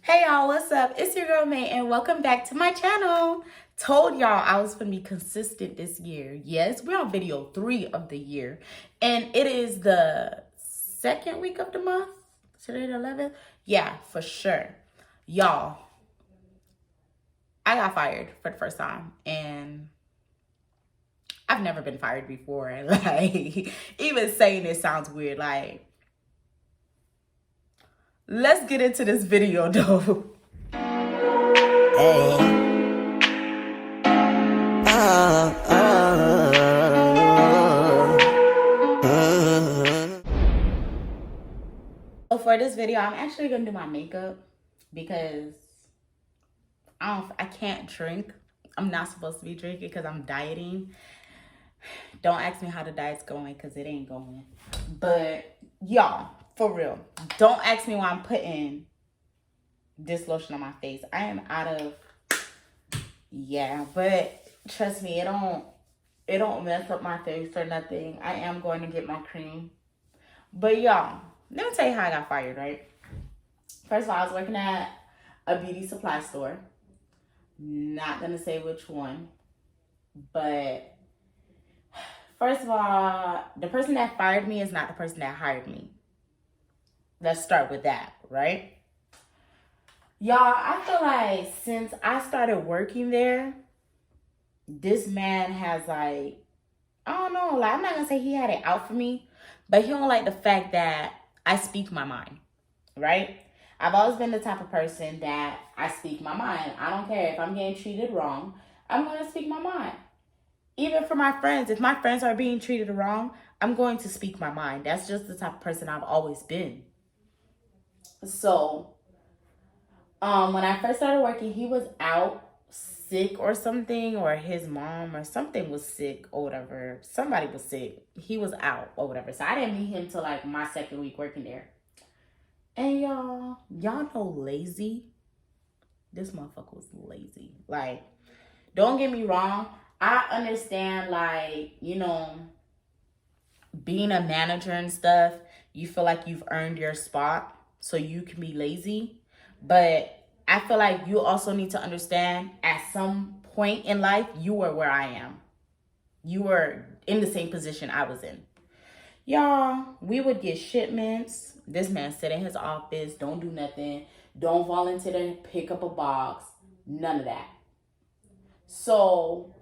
Hey y'all, what's up? It's your girl May and welcome back to my channel. Told y'all I was gonna be consistent this year. Yes, we're on video 3 of the year. And it is the second week of the month. Today the 11th? Yeah, for sure. Y'all, I got fired for the first time. And I've never been fired before. Like, even saying it sounds weird. Like, let's get into this video though. Hey. So for this video, I'm actually gonna do my makeup because I can't drink. I'm not supposed to be drinking because I'm dieting. Don't ask me how the diet's going because it ain't going. But y'all, for real, don't ask me why I'm putting this lotion on my face. I am out of, yeah, but trust me, it don't mess up my face or nothing. I am going to get my cream. But y'all, let me tell you how I got fired, right? First of all, I was working at a beauty supply store. Not gonna say which one, but first of all, the person that fired me is not the person that hired me. Let's start with that, right? Y'all, I feel like since I started working there, this man has like, I don't know, like I'm not gonna say he had it out for me, but he don't like the fact that I speak my mind, right? I've always been the type of person that I speak my mind. I don't care if I'm getting treated wrong, I'm gonna speak my mind. Even for my friends, if my friends are being treated wrong, I'm going to speak my mind. That's just the type of person I've always been. So, when I first started working, he was out sick or something, or his mom or something was sick or whatever. Somebody was sick. He was out or whatever. So I didn't meet him till like my second week working there. And y'all know lazy. This motherfucker was lazy. Like, don't get me wrong. I understand, like, being a manager and stuff, you feel like you've earned your spot, so you can be lazy. But I feel like you also need to understand at some point in life, you were where I am. You were in the same position I was in. Y'all, we would get shipments. This man sit in his office, don't do nothing, don't volunteer to pick up a box, none of that. So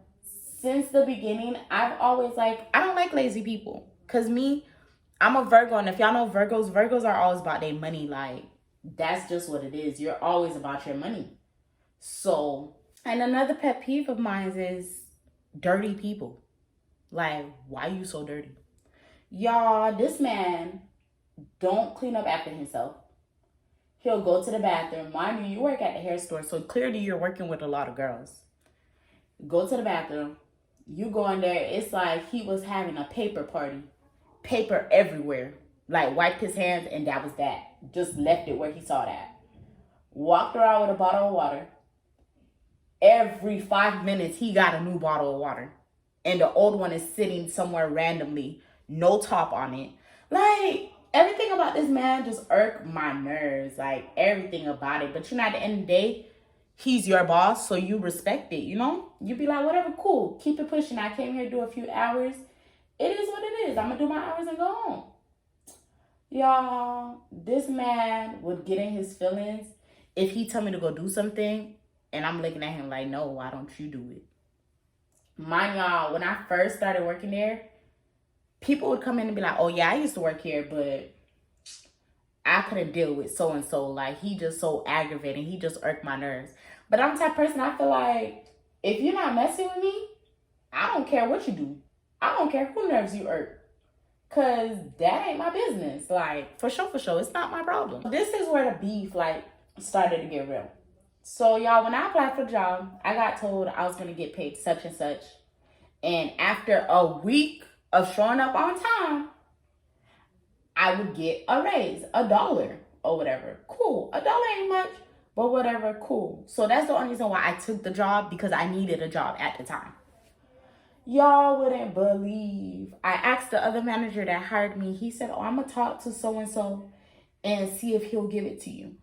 since the beginning, I've always I don't like lazy people. Cause me, I'm a Virgo, and if y'all know Virgos are always about their money. Like, that's just what it is. You're always about your money. So, and another pet peeve of mine is dirty people. Like, why you so dirty? Y'all, this man don't clean up after himself. He'll go to the bathroom. Mind you, you work at the hair store, so clearly you're working with a lot of girls. Go to the bathroom. You go in there, it's like he was having a paper party. Paper everywhere. Like, wiped his hands and that was that. Just left it where he saw that. Walked around with a bottle of water. Every 5 minutes, he got a new bottle of water. And the old one is sitting somewhere randomly. No top on it. Like, everything about this man just irked my nerves. Like, everything about it. But you know, at the end of the day, he's your boss, so you respect it, you know? You be like, whatever, cool. Keep it pushing. I came here to do a few hours. It is what it is. I'm going to do my hours and go home. Y'all, this man would get in his feelings if he tell me to go do something, and I'm looking at him like, no, why don't you do it? Mind y'all, when I first started working there, people would come in and be like, oh, yeah, I used to work here, but I couldn't deal with so-and-so. Like, he just so aggravating. He just irked my nerves. But I'm the type of person, I feel like, if you're not messing with me, I don't care what you do. I don't care who nerves you irk. Because that ain't my business. Like, for sure, it's not my problem. This is where the beef, like, started to get real. So, y'all, when I applied for the job, I got told I was going to get paid such and such. And after a week of showing up on time, I would get a raise, $1 or whatever. Cool. $1 ain't much, but whatever, cool. So that's the only reason why I took the job, because I needed a job at the time. Y'all wouldn't believe. I asked the other manager that hired me. He said, oh, I'm going to talk to so-and-so and see if he'll give it to you.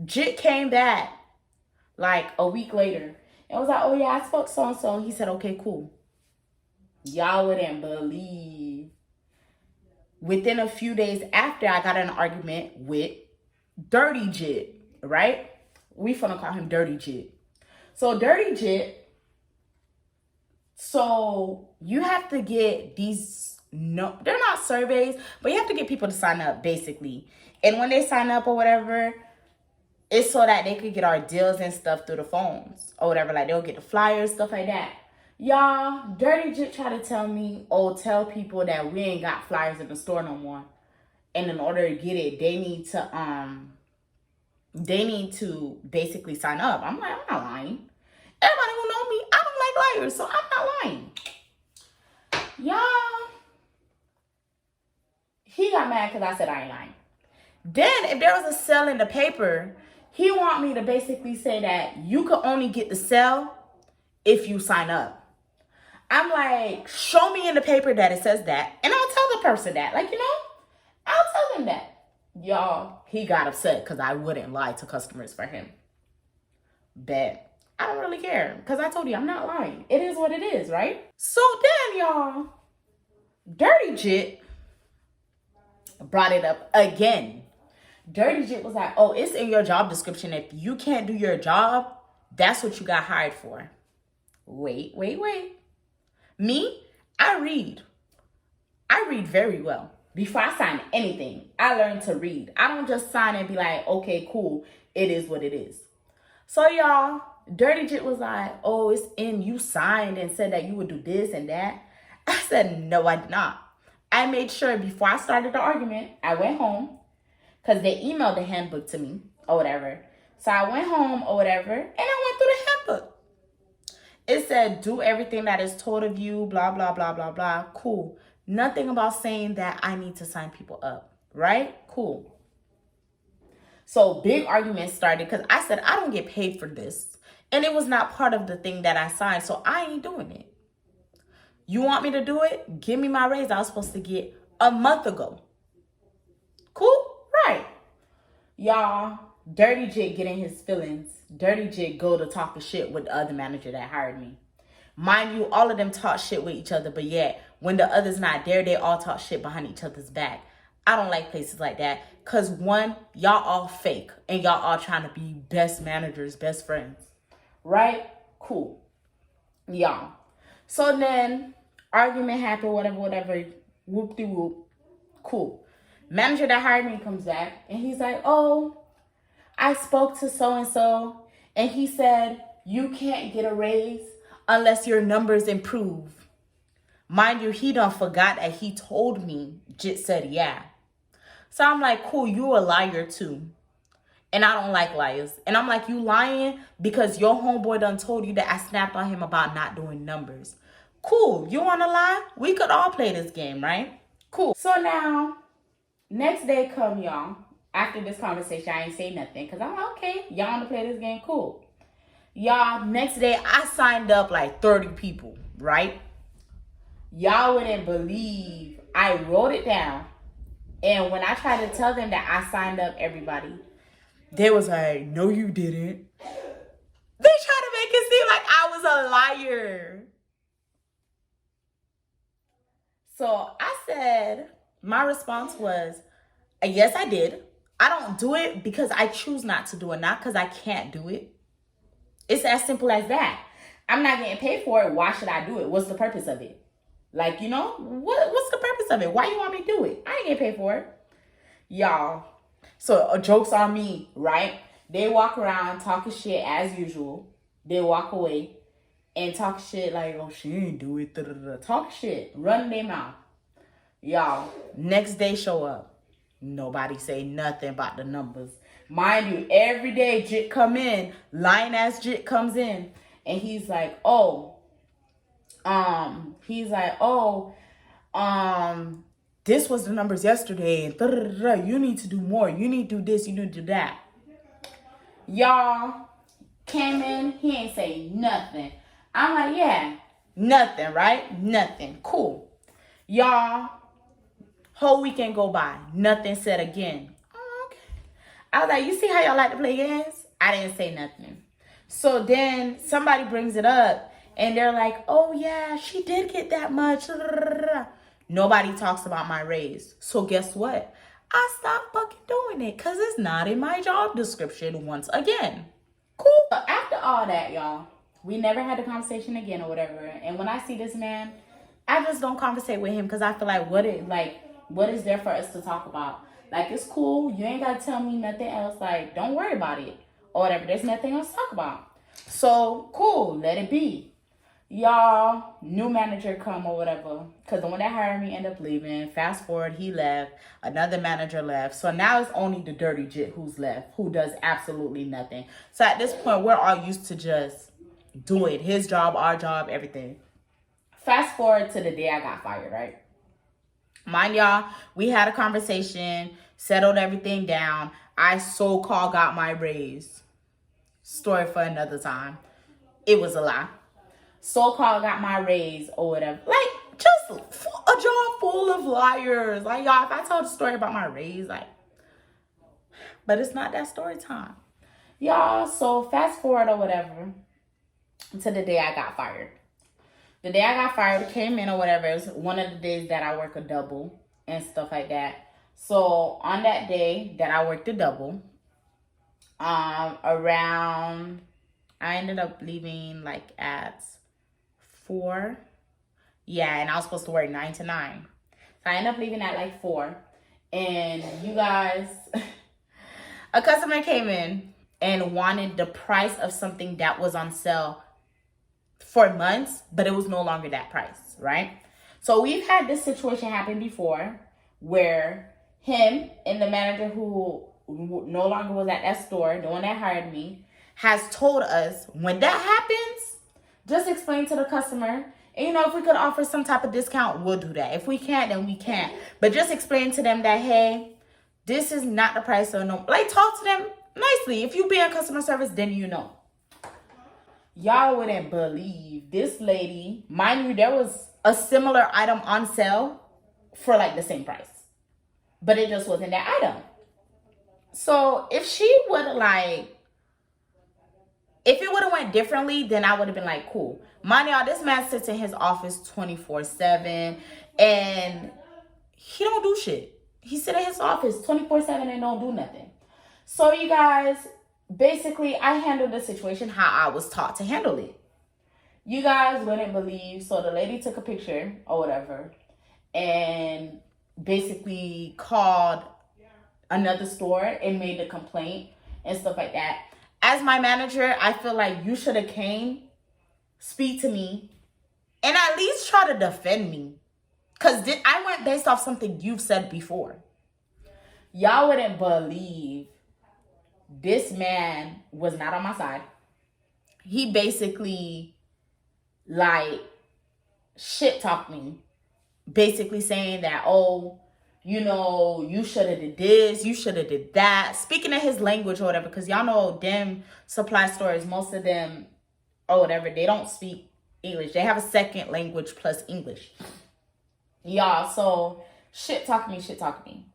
Jit came back like a week later and was like, oh yeah, I spoke so-and-so. He said, okay, cool. Y'all wouldn't believe. Within a few days after, I got in an argument with Dirty Jit, right? We finna call him Dirty Jit. So Dirty Jit, so you have to get these, no, they're not surveys, but you have to get people to sign up basically. And when they sign up or whatever, it's so that they could get our deals and stuff through the phones or whatever. Like they'll get the flyers, stuff like that. Y'all, Dirty Jit try to tell me, oh, tell people that we ain't got flyers in the store no more. And in order to get it, they need to basically sign up. I'm like, I'm not lying. Everybody who know me, I don't like liars, so I'm not lying. Y'all, he got mad because I said I ain't lying. Then if there was a sale in the paper, he want me to basically say that you could only get the sale if you sign up. I'm like, show me in the paper that it says that, and I'll tell the person that. Like, you know, I'll tell them that. Y'all, he got upset because I wouldn't lie to customers for him. Bet. I don't really care because I told you I'm not lying. It is what it is, right? So then, y'all, Dirty Jit brought it up again. Dirty Jit was like, oh, it's in your job description. If you can't do your job, that's what you got hired for. Wait. Me, I read very well. Before I sign anything, I learned to read. I don't just sign and be like, okay, cool. It is what it is. So y'all, Dirty Jit was like, oh, it's in, you signed and said that you would do this and that. I said, no, I did not. I made sure before I started the argument, I went home because they emailed the handbook to me or whatever. So I went home or whatever and I went through the handbook. It said, do everything that is told of you, blah, blah, blah, blah, blah. Cool. Nothing about saying that I need to sign people up, right? Cool. So big arguments started because I said, I don't get paid for this. And it was not part of the thing that I signed, so I ain't doing it. You want me to do it? Give me my raise I was supposed to get a month ago. Cool? Right. Y'all, Dirty Jit get in his feelings. Dirty Jit go to talking shit with the other manager that hired me. Mind you, all of them talk shit with each other, but yet when the other's not there, they all talk shit behind each other's back. I don't like places like that because one, y'all all fake and y'all all trying to be best managers, best friends. Right? Cool. Y'all. So then argument happened, whatever, whoop-de-whoop. Cool. Manager that hired me comes back and he's like, oh, I spoke to so-and-so and he said you can't get a raise unless your numbers improve. Mind you, he done forgot that he told me. Jit said yeah. So I'm like, cool, you a liar too. And I don't like liars. And I'm like, you lying because your homeboy done told you that I snapped on him about not doing numbers. Cool, you want to lie? We could all play this game, right? Cool. So now, next day come, y'all. After this conversation, I ain't say nothing because I'm like, okay, y'all want to play this game? Cool. Y'all, next day, I signed up like 30 people, right? Y'all wouldn't believe I wrote it down. And when I tried to tell them that I signed up everybody, they was like, no, you didn't. They tried to make it seem like I was a liar. So I said, my response was, yes, I did. I don't do it because I choose not to do it, not because I can't do it. It's as simple as that. I'm not getting paid for it. Why should I do it? What's the purpose of it? Like, you know, what's the purpose of it? Why you want me to do it? I ain't getting paid for it. Y'all. So joke's on me, right? They walk around talking shit as usual. They walk away and talk shit like, oh, she ain't do it. Talk shit. Run their mouth. Y'all, next day show up. Nobody say nothing about the numbers. Mind you, every day Jit come in, lying ass Jit comes in, and he's like, this was the numbers yesterday, and you need to do more. You need to do this, you need to do that. Y'all came in, he ain't say nothing. I'm like, yeah, nothing, right? Nothing. Cool. Y'all, whole weekend go by, nothing said again. Okay. I was like, you see how y'all like to play games? I didn't say nothing. So then somebody brings it up and they're like, oh yeah, she did get that much. Nobody talks about my raise. So guess what? I stopped fucking doing it because it's not in my job description once again. Cool. So after all that, y'all, we never had a conversation again or whatever. And when I see this man, I just don't conversate with him because I feel like what is there for us to talk about? Like, it's cool. You ain't got to tell me nothing else. Like, don't worry about it or whatever. There's nothing else to talk about. So, cool. Let it be. Y'all, new manager come or whatever. Because the one that hired me ended up leaving. Fast forward, he left. Another manager left. So now it's only the dirty jit who's left. Who does absolutely nothing. So at this point, we're all used to just doing his job, our job, everything. Fast forward to the day I got fired, right? Mind y'all, we had a conversation, settled everything down. I so-called got my raise. Story for another time. It was a lie. So-called got my raise or whatever. Like, just a job full of liars. Like, y'all, if I told a story about my raise, like, but it's not that story time. Y'all, so fast forward or whatever to the day I got fired. The day I got fired, came in or whatever, it was one of the days that I work a double and stuff like that. So on that day that I worked a double, around, I ended up leaving like at 4. Yeah, and I was supposed to work 9 to 9. So I ended up leaving at like 4. And you guys, a customer came in and wanted the price of something that was on sale for months, but it was no longer that price, right? So we've had this situation happen before where him and the manager who no longer was at that store, the one that hired me, has told us when that happens, just explain to the customer. And, you know, if we could offer some type of discount, we'll do that. If we can't, then we can't. But just explain to them that, hey, this is not the price of no. Like, talk to them nicely. If you be in customer service, then you know. Y'all wouldn't believe this lady. Mind you, there was a similar item on sale for like the same price. But it just wasn't that item. So if she would like, if it would have went differently, then I would have been like, cool. Mind y'all, this man sits in his office 24/7 and he don't do shit. He sit in his office 24/7 and don't do nothing. So you guys, basically, I handled the situation how I was taught to handle it. You guys wouldn't believe. So the lady took a picture or whatever and basically called another store and made a complaint and stuff like that. As my manager, I feel like you should have came, speak to me, and at least try to defend me. Because I went based off something you've said before. Y'all wouldn't believe. This man was not on my side. He basically, like, shit talked me. Basically saying that, oh, you know, you should have did this, you should have did that. Speaking in his language or whatever, because y'all know them supply stores, most of them or whatever, they don't speak English. They have a second language plus English. Y'all, so shit talk me.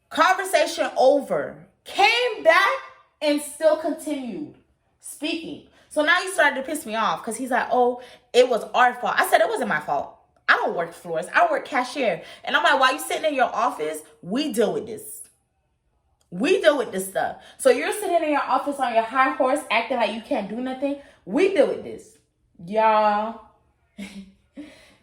Conversation over. Came back and still continued speaking. So now he started to piss me off because he's like, oh, it was our fault. I said, it wasn't my fault. I don't work floors. I work cashier. And I'm like, while you sitting in your office, we deal with this. We deal with this stuff. So you're sitting in your office on your high horse acting like you can't do nothing. We deal with this. Y'all.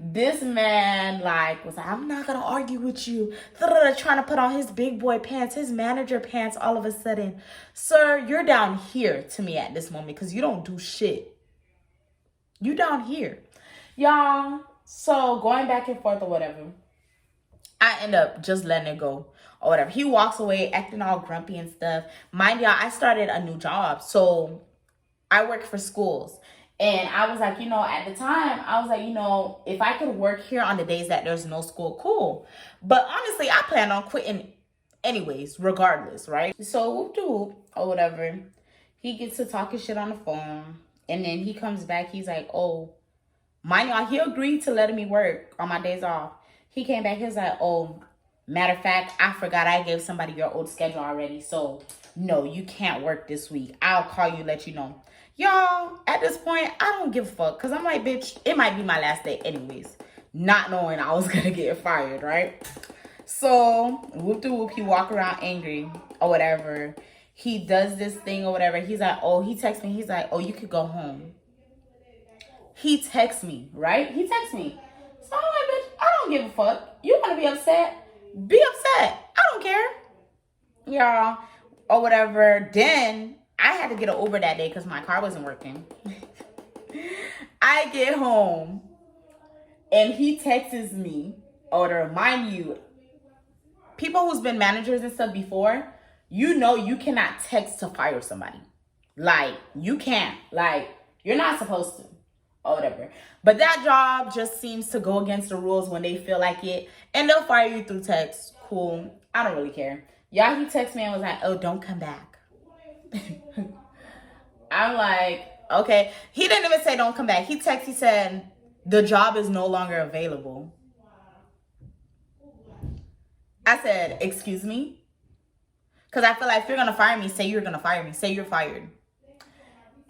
This man, like, was like, I'm not going to argue with you. Trying to put on his big boy pants, his manager pants all of a sudden. Sir, you're down here to me at this moment because you don't do shit. You down here. Y'all, so going back and forth or whatever, I end up just letting it go or whatever. He walks away acting all grumpy and stuff. Mind y'all, I started a new job. So I work for schools. And I was like, you know, at the time, I was like, you know, if I could work here on the days that there's no school, cool. But honestly, I plan on quitting anyways, regardless, right? So whoop-de-whoop or whatever. He gets to talking shit on the phone. And then he comes back. He's like, oh, mind y'all, he agreed to letting me work on my days off. He came back. He was like, oh, Matter of fact, I forgot I gave somebody your old schedule already. So, no, you can't work this week. I'll call you, let you know. Y'all, at this point, I don't give a fuck. Because I'm like, bitch, it might be my last day anyways. Not knowing I was going to get fired, right? So, whoop-de-whoop, he walk around angry or whatever. He does this thing or whatever. He's like, oh, he texts me. He's like, oh, you could go home. He texts me, right? He texts me. So I'm like, bitch, I don't give a fuck. You want to be upset? Be upset. I don't care. Y'all, or whatever. Then I had to get an Uber that day because my car wasn't working. I get home and he texts me, or to remind you, people who's been managers and stuff before, you know you cannot text to fire somebody. Like, you can't. Like, you're not supposed to. Or whatever. But that job just seems to go against the rules when they feel like it. And they'll fire you through text. Cool. I don't really care. Y'all, he texted me and was like, oh, don't come back. I'm like, okay. He didn't even say don't come back. He said, the job is no longer available. I said, excuse me? Because I feel like if you're going to fire me, say you're going to fire me. Say you're fired.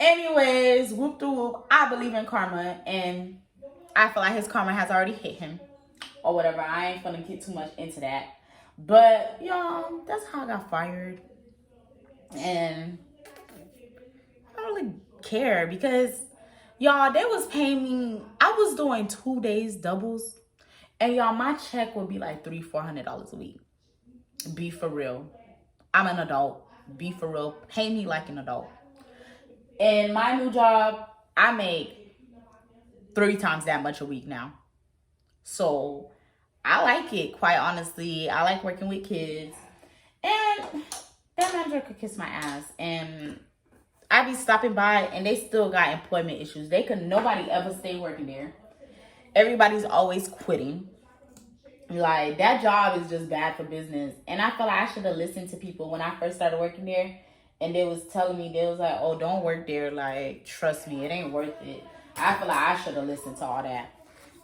Anyways, whoop de whoop, I believe in karma, and I feel like his karma has already hit him, or whatever. I ain't gonna get too much into that. But, y'all, that's how I got fired. And I don't really care because, y'all, they was paying me, I was doing 2 days doubles, and y'all, my check would be like $300-400 a week. Be for real. I'm an adult. Be for real. Pay me like an adult. In my new job, I make 3 times that much a week now. So, I like it, quite honestly. I like working with kids. And that manager could kiss my ass. And I be stopping by, and they still got employment issues. Nobody ever stay working there. Everybody's always quitting. Like, that job is just bad for business. And I feel like I should have listened to people when I first started working there. And they was telling me, they was like, oh, don't work there. Like, trust me, it ain't worth it. I feel like I should have listened to all that.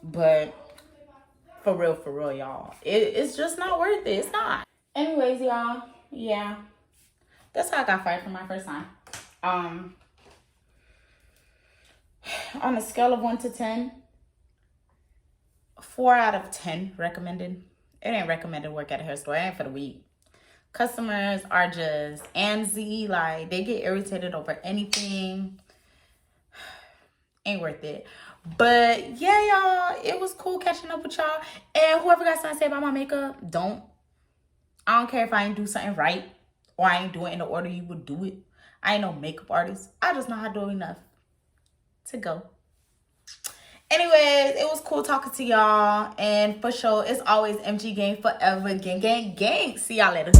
But for real, y'all. It's just not worth it. It's not. Anyways, y'all. Yeah. That's how I got fired for my first time. On a scale of 1 to 10, 4 out of 10 recommended. It ain't recommended work at a hair store. It ain't for the week. Customers are just antsy, like they get irritated over anything. Ain't worth it. But yeah, y'all, it was cool catching up with y'all. And whoever got something to say about my makeup, I don't care if I ain't do something right or I ain't do it in the order you would do it. I ain't no makeup artist. I just know how to do enough to go. Anyways, it was cool talking to y'all. And for sure, it's always MG Gang forever. Gang. See y'all later.